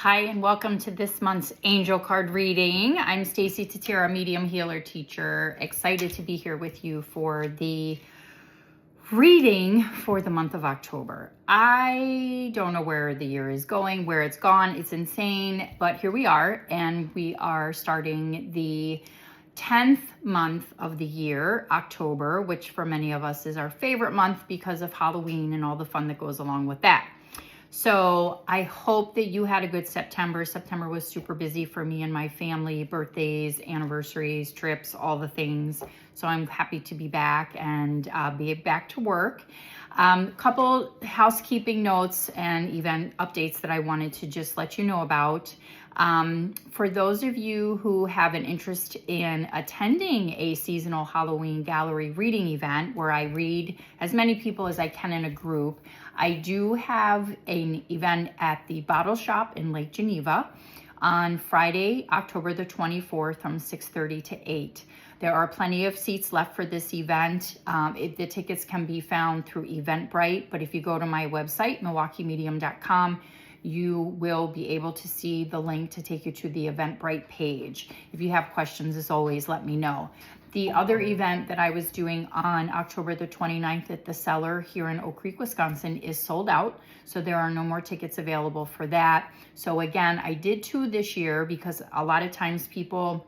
Hi, and welcome to this month's angel card reading. I'm Stacie Tatera, medium healer teacher. Excited to be here with you for the reading for the month of October. I don't know where the year is going, where it's gone. It's insane, but here we are, and we are starting the 10th month of the year, October, which for many of us is our favorite month because of Halloween and all the fun that goes along with that. So I hope that you had a good September. September was super busy for me and my family, birthdays, anniversaries, trips, all the things. So I'm happy to be back and be back to work. Couple housekeeping notes and event updates that I wanted to just let you know about. For those of you who have an interest in attending a seasonal Halloween gallery reading event where I read as many people as I can in a group, I do have an event at the Bottle Shop in Lake Geneva on Friday, October the 24th from 6:30 to 8. There are plenty of seats left for this event. The tickets can be found through Eventbrite, but if you go to my website, milwaukeemedium.com, you will be able to see the link to take you to the Eventbrite page. If you have questions, as always, let me know. The other event that I was doing on October the 29th at the Cellar here in Oak Creek, Wisconsin is sold out. So there are no more tickets available for that. So again, I did two this year because a lot of times people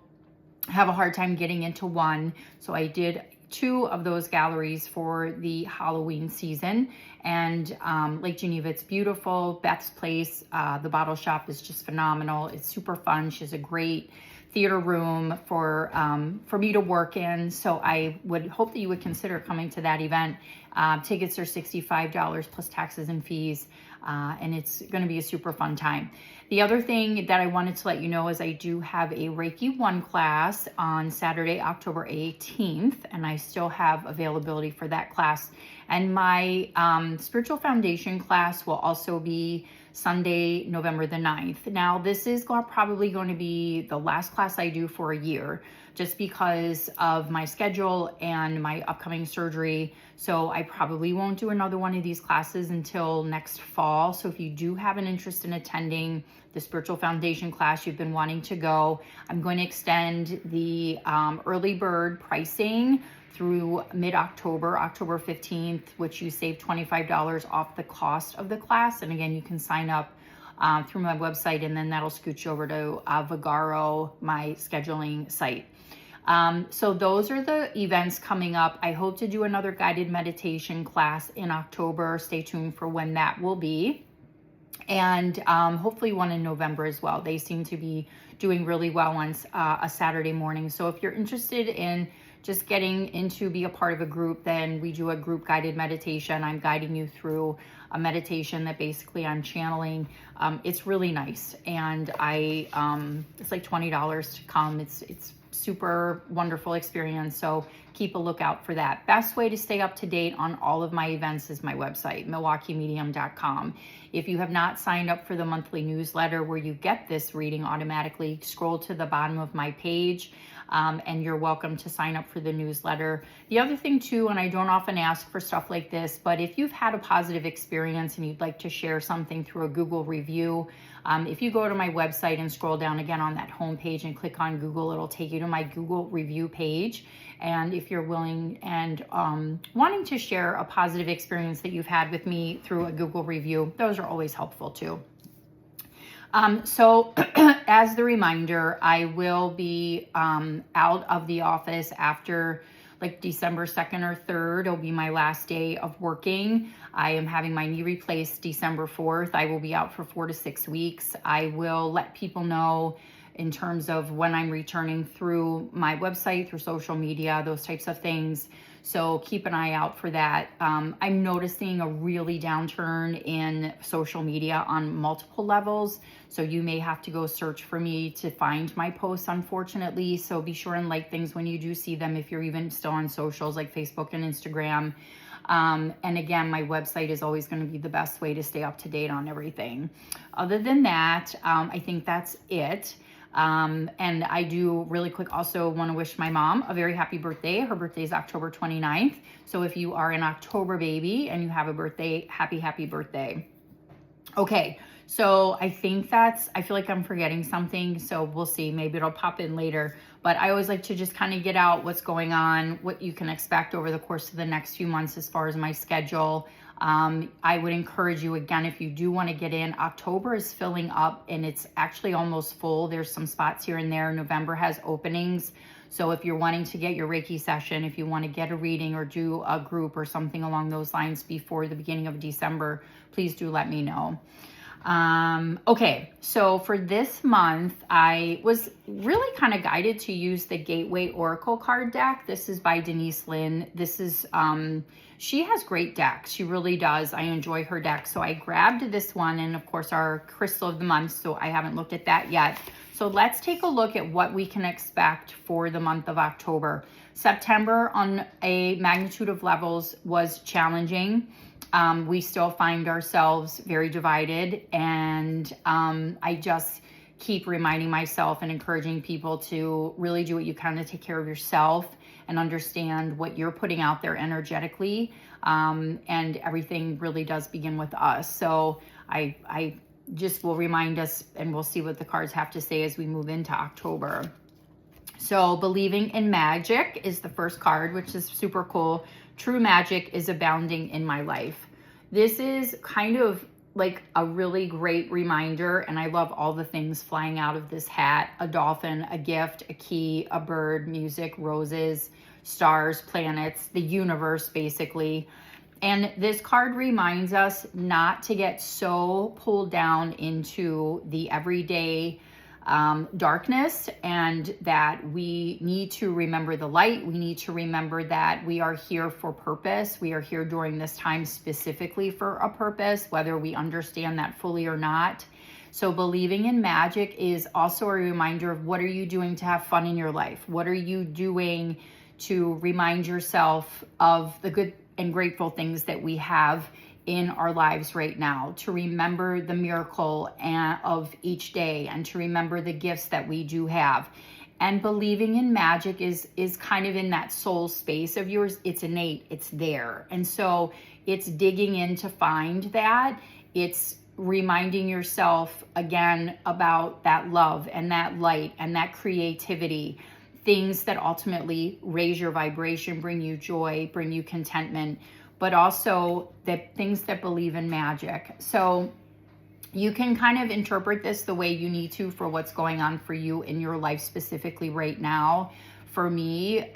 have a hard time getting into one. So I did two of those galleries for the Halloween season. And Lake Geneva, it's beautiful. Beth's place, the Bottle Shop, is just phenomenal. It's super fun. She has a great theater room for me to work in. So I would hope that you would consider coming to that event. Tickets are $65 plus taxes and fees. And it's going to be a super fun time. The other thing that I wanted to let you know is I do have a Reiki 1 class on Saturday, October 18th, and I still have availability for that class. And my spiritual foundation class will also be Sunday, November the 9th. Now, this is probably going to be the last class I do for a year, just because of my schedule and my upcoming surgery. So I probably won't do another one of these classes until next fall. So if you do have an interest in attending the spiritual foundation class, you've been wanting to go, I'm going to extend the early bird pricing through mid-October, October 15th, which you save $25 off the cost of the class. And again, you can sign up through my website, and then that'll scoot you over to Vagaro, my scheduling site. So those are the events coming up. I hope to do another guided meditation class in October. Stay tuned for when that will be. And hopefully one in November as well. They seem to be doing really well on a Saturday morning. So if you're interested in just getting into be a part of a group, then we do a group guided meditation. I'm guiding you through a meditation that basically I'm channeling. It's really nice. And it's like $20 to come. It's super wonderful experience. So keep a lookout for that. Best way to stay up to date on all of my events is my website, milwaukeemedium.com. If you have not signed up for the monthly newsletter where you get this reading automatically, scroll to the bottom of my page. And you're welcome to sign up for the newsletter. The other thing too, and I don't often ask for stuff like this, but if you've had a positive experience and you'd like to share something through a Google review, if you go to my website and scroll down again on that home page and click on Google, it'll take you to my Google review page. And if you're willing and wanting to share a positive experience that you've had with me through a Google review, those are always helpful too. So as the reminder, I will be out of the office after like December 2nd or 3rd. It'll be my last day of working. I am having my knee replaced December 4th. I will be out for 4 to 6 weeks. I will let people know in terms of when I'm returning through my website, through social media, those types of things. So keep an eye out for that. I'm noticing a really downturn in social media on multiple levels. So you may have to go search for me to find my posts, unfortunately. So be sure and like things when you do see them, if you're even still on socials like Facebook and Instagram. And again, my website is always going to be the best way to stay up to date on everything. Other than that, I think that's it. And I do really quick also want to wish my mom a very happy birthday. Her birthday is October 29th. So if you are an October baby and you have a birthday, happy birthday. Okay, So I think I feel like I'm forgetting something. So we'll see. Maybe it'll pop in later. But I always like to just kind of get out what's going on, what you can expect over the course of the next few months as far as my schedule. I would encourage you, again, if you do want to get in, October is filling up and it's actually almost full. There's some spots here and there. November has openings. So if you're wanting to get your Reiki session, if you want to get a reading or do a group or something along those lines before the beginning of December, please do let me know. Okay, so for this month, I was really kind of guided to use the Gateway Oracle card deck. This is by Denise Lynn. This is, she has great decks. She really does. I enjoy her deck. So I grabbed this one and of course our crystal of the month. So I haven't looked at that yet. So let's take a look at what we can expect for the month of October. September on a magnitude of levels was challenging. We still find ourselves very divided, and I just keep reminding myself and encouraging people to really do what you can to take care of yourself and understand what you're putting out there energetically, and everything really does begin with us. So I just will remind us, and we'll see what the cards have to say as we move into October. So believing in magic is the first card, which is super cool. True magic is abounding in my life. This is kind of like a really great reminder, and I love all the things flying out of this hat: a dolphin, a gift, a key, a bird, music, roses, stars, planets, the universe, basically. And this card reminds us not to get so pulled down into the everyday darkness, and that we need to remember the light. We need to remember that we are here for purpose. We are here during this time specifically for a purpose, whether we understand that fully or not. So believing in magic is also a reminder of what are you doing to have fun in your life? What are you doing to remind yourself of the good and grateful things that we have in our lives right now, to remember the miracle of each day, and to remember the gifts that we do have. And believing in magic is kind of in that soul space of yours. It's innate, it's there. And so it's digging in to find that. It's reminding yourself again about that love and that light and that creativity, things that ultimately raise your vibration, bring you joy, bring you contentment, but also the things that believe in magic. So you can kind of interpret this the way you need to for what's going on for you in your life specifically right now. For me,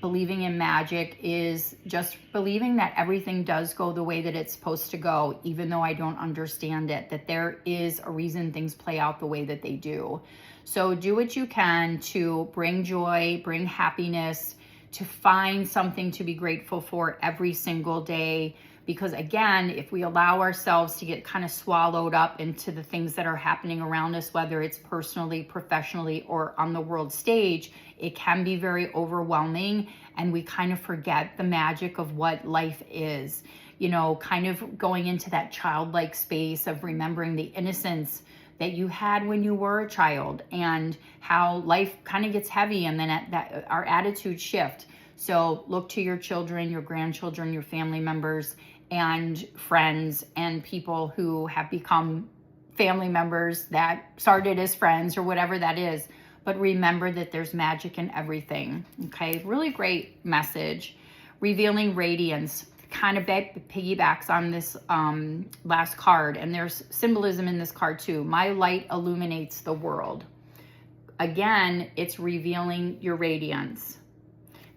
believing in magic is just believing that everything does go the way that it's supposed to go, even though I don't understand it, that there is a reason things play out the way that they do. So do what you can to bring joy, bring happiness, to find something to be grateful for every single day. Because again, if we allow ourselves to get kind of swallowed up into the things that are happening around us, whether it's personally, professionally, or on the world stage, it can be very overwhelming, and we kind of forget the magic of what life is. You know, kind of going into that childlike space of remembering the innocence that you had when you were a child, and how life kind of gets heavy, and then that our attitudes shift. So look to your children, your grandchildren, your family members, and friends, and people who have become family members that started as friends or whatever that is. But remember that there's magic in everything. Okay, really great message. Revealing radiance kind of piggybacks on this last card, and there's symbolism in this card too. My light illuminates the world. Again, it's revealing your radiance.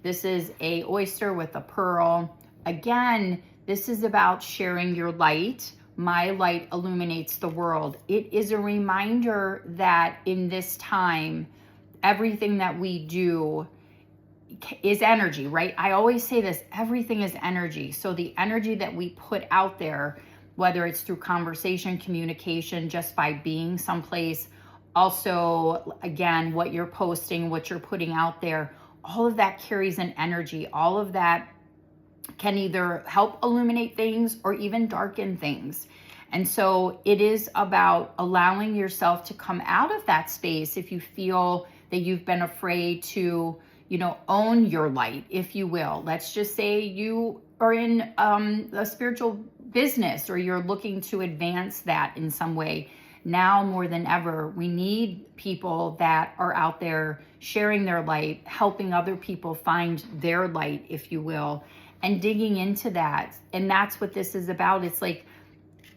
This is a oyster with a pearl. Again, this is about sharing your light. My light illuminates the world. It is a reminder that in this time, everything that we do is energy, right? I always say this, everything is energy. So the energy that we put out there, whether it's through conversation, communication, just by being someplace, also, again, what you're posting, what you're putting out there, all of that carries an energy. All of that can either help illuminate things or even darken things. And so it is about allowing yourself to come out of that space if you feel that you've been afraid to, you know, own your light, if you will. Let's just say you are in a spiritual business or you're looking to advance that in some way. Now more than ever, we need people that are out there sharing their light, helping other people find their light, if you will, and digging into that. And that's what this is about. It's like,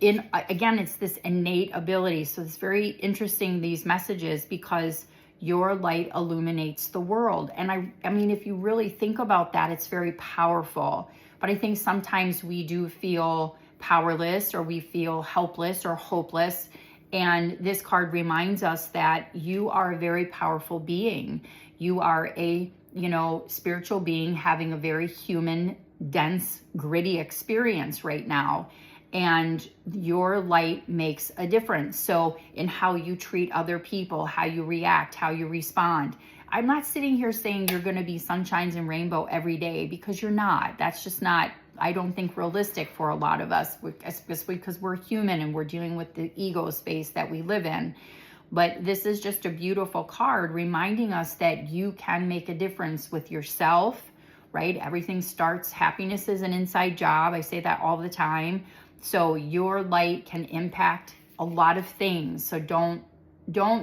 again, it's this innate ability. So it's very interesting, these messages, because your light illuminates the world. And I mean, if you really think about that, it's very powerful. But I think sometimes we do feel powerless, or we feel helpless or hopeless. And this card reminds us that you are a very powerful being. You are a, spiritual being having a very human, dense, gritty experience right now. And your light makes a difference. So in how you treat other people, how you react, how you respond. I'm not sitting here saying you're going to be sunshines and rainbow every day, because you're not. That's just not, I don't think, realistic for a lot of us, especially because we're human and we're dealing with the ego space that we live in. But this is just a beautiful card reminding us that you can make a difference with yourself, right? Everything starts, happiness is an inside job. I say that all the time. So your light can impact a lot of things. So don't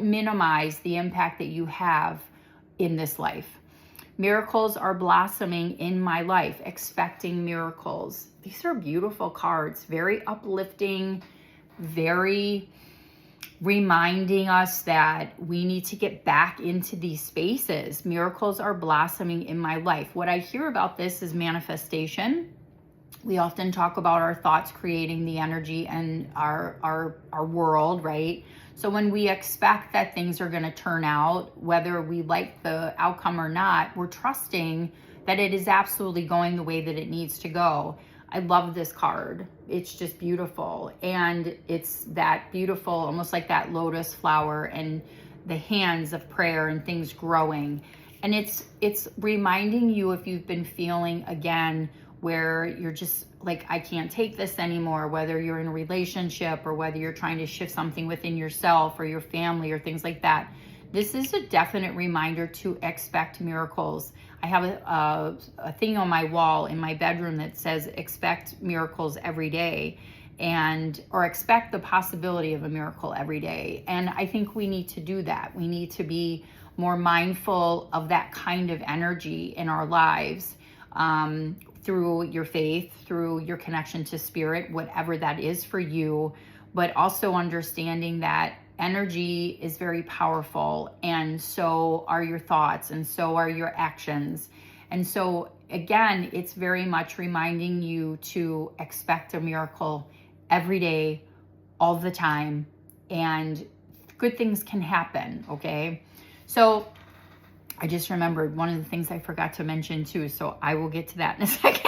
minimize the impact that you have in this life. Miracles are blossoming in my life, expecting miracles. These are beautiful cards, very uplifting, very reminding us that we need to get back into these spaces. Miracles are blossoming in my life. What I hear about this is manifestation. We often talk about our thoughts creating the energy and our world, right? So when we expect that things are going to turn out, whether we like the outcome or not, we're trusting that it is absolutely going the way that it needs to go. I love this card. It's just beautiful. And it's that beautiful, almost like that lotus flower and the hands of prayer and things growing. And it's reminding you, if you've been feeling, again, where you're just like, I can't take this anymore, whether you're in a relationship or whether you're trying to shift something within yourself or your family or things like that. This is a definite reminder to expect miracles. I have a thing on my wall in my bedroom that says expect miracles every day, or expect the possibility of a miracle every day. And I think we need to do that. We need to be more mindful of that kind of energy in our lives, through your faith, through your connection to spirit, whatever that is for you, but also understanding that energy is very powerful, and so are your thoughts, and so are your actions. And so again, it's very much reminding you to expect a miracle every day, all the time, and good things can happen, okay? So I just remembered one of the things I forgot to mention too, so I will get to that in a second.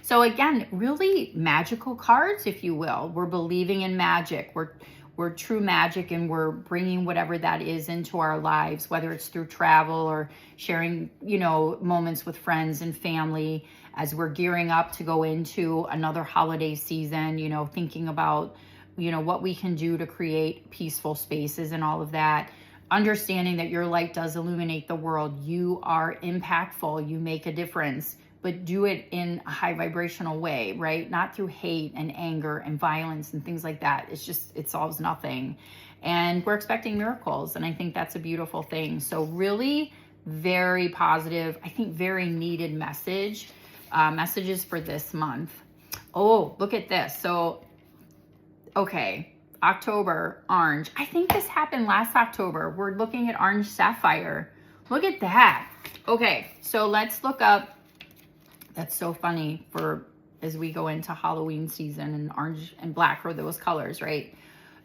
So again, really magical cards, if you will. We're believing in magic. We're true magic, and we're bringing whatever that is into our lives, whether it's through travel or sharing, moments with friends and family as we're gearing up to go into another holiday season, thinking about, what we can do to create peaceful spaces and all of that. Understanding that your light does illuminate the world. You are impactful. You make a difference, but do it in a high vibrational way, right? Not through hate and anger and violence and things like that. It solves nothing. And we're expecting miracles. And I think that's a beautiful thing. So really very positive, I think very needed messages for this month. Oh, look at this. So, okay. October, orange. I think this happened last October. We're looking at orange sapphire. Look at that. Okay, so let's look up. That's so funny as we go into Halloween season, and orange and black are those colors, right?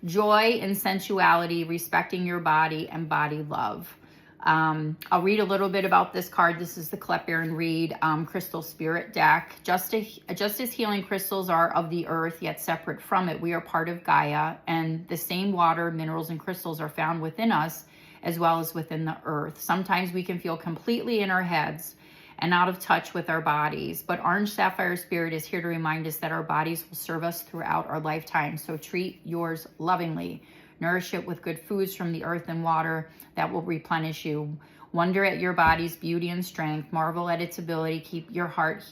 Joy and sensuality, respecting your body, and body love. I'll read a little bit about this card. This is the Kleppern Reed Crystal Spirit deck. Just as healing crystals are of the earth, yet separate from it, we are part of Gaia, and the same water, minerals, and crystals are found within us as well as within the earth. Sometimes we can feel completely in our heads and out of touch with our bodies, but Orange Sapphire Spirit is here to remind us that our bodies will serve us throughout our lifetime. So treat yours lovingly. Nourish it with good foods from the earth and water that will replenish you. Wonder at your body's beauty and strength. Marvel at its ability to keep your heart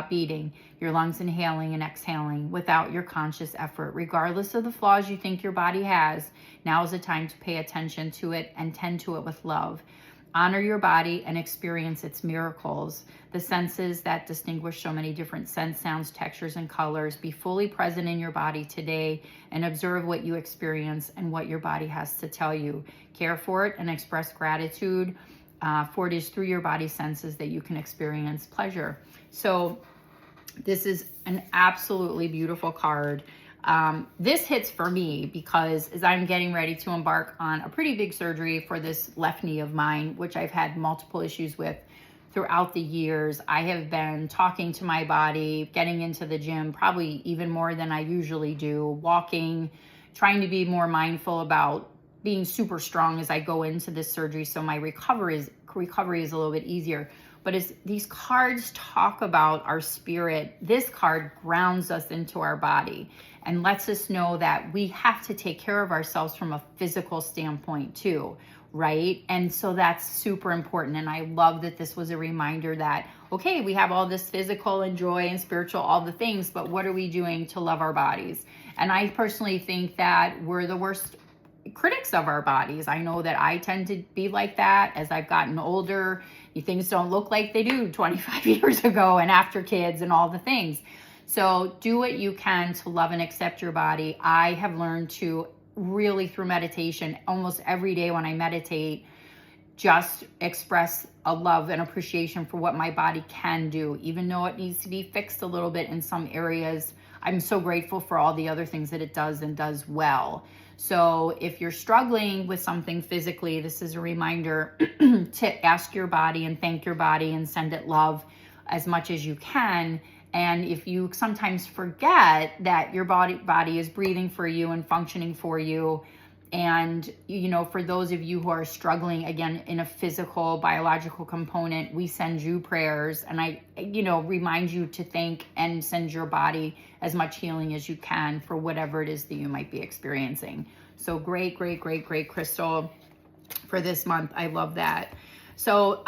beating, your lungs inhaling and exhaling without your conscious effort. Regardless of the flaws you think your body has, now is the time to pay attention to it and tend to it with love. Honor your body and experience its miracles. The senses that distinguish so many different scents, sounds, textures, and colors. Be fully present in your body today and observe what you experience and what your body has to tell you. Care for it and express gratitude, for it is through your body senses that you can experience pleasure. So this is an absolutely beautiful card. This hits for me because as I'm getting ready to embark on a pretty big surgery for this left knee of mine, which I've had multiple issues with throughout the years, I have been talking to my body, getting into the gym, probably even more than I usually do, walking, trying to be more mindful about being super strong as I go into this surgery. So my recovery is a little bit easier. But as these cards talk about our spirit, this card grounds us into our body and lets us know that we have to take care of ourselves from a physical standpoint too, right? And so that's super important. And I love that this was a reminder that, okay, we have all this physical and joy and spiritual, all the things, but what are we doing to love our bodies? And I personally think that we're the worst critics of our bodies. I know that I tend to be like that as I've gotten older. Things don't look like they do 25 years ago and after kids and all the things. So do what you can to love and accept your body. I have learned to really, through meditation, almost every day when I meditate, just express a love and appreciation for what my body can do, even though it needs to be fixed a little bit in some areas. I'm so grateful for all the other things that it does and does well. So if you're struggling with something physically, this is a reminder to ask your body and thank your body and send it love as much as you can. And if you sometimes forget that your body is breathing for you and functioning for you, and, you know, for those of you who are struggling, again, in a physical, biological component, we send you prayers. And I, remind you to thank and send your body as much healing as you can for whatever it is that you might be experiencing. So great, great, great, great crystal for this month. I love that. So,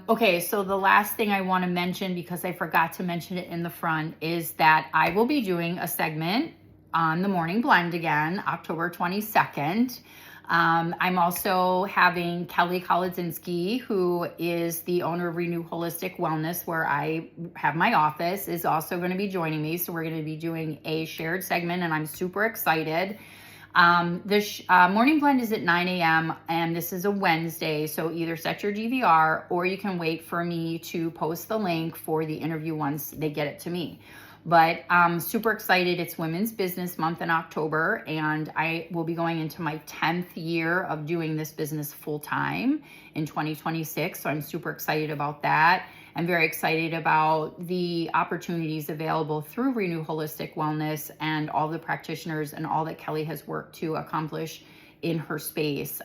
okay, so the last thing I want to mention, because I forgot to mention it in the front, is that I will be doing a segment on the Morning Blend again, October 22nd. I'm also having Kelly Kolodzinski, who is the owner of Renew Holistic Wellness, where I have my office, is also going to be joining me. So we're going to be doing a shared segment, and I'm super excited. The Morning Blend is at 9 a.m. and this is a Wednesday. So either set your DVR or you can wait for me to post the link for the interview once they get it to me. But I'm super excited. It's Women's Business Month in October, and I will be going into my 10th year of doing this business full time in 2026. So I'm super excited about that. I'm very excited about the opportunities available through Renew Holistic Wellness and all the practitioners and all that Kelly has worked to accomplish in her space.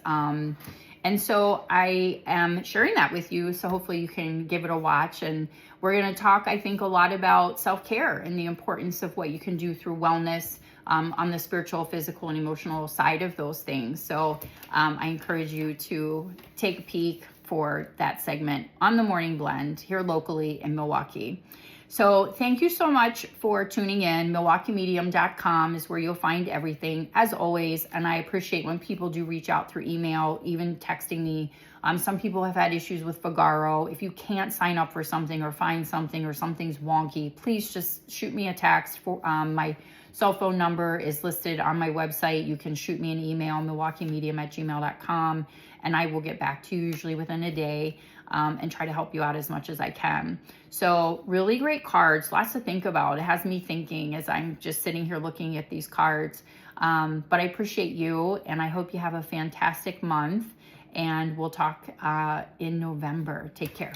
And so I am sharing that with you. So hopefully you can give it a watch. And we're going to talk, I think, a lot about self-care and the importance of what you can do through wellness on the spiritual, physical, and emotional side of those things. So I encourage you to take a peek for that segment on the Morning Blend here locally in Milwaukee. So thank you so much for tuning in. MilwaukeeMedium.com is where you'll find everything, as always. And I appreciate when people do reach out through email, even texting me. Some people have had issues with Figaro. If you can't sign up for something or find something or something's wonky, please just shoot me a text. My cell phone number is listed on my website. You can shoot me an email, MilwaukeeMedium@gmail.com, and I will get back to you usually within a day. And try to help you out as much as I can. So really great cards, lots to think about. It has me thinking as I'm just sitting here looking at these cards. But I appreciate you, and I hope you have a fantastic month, and we'll talk in November. Take care.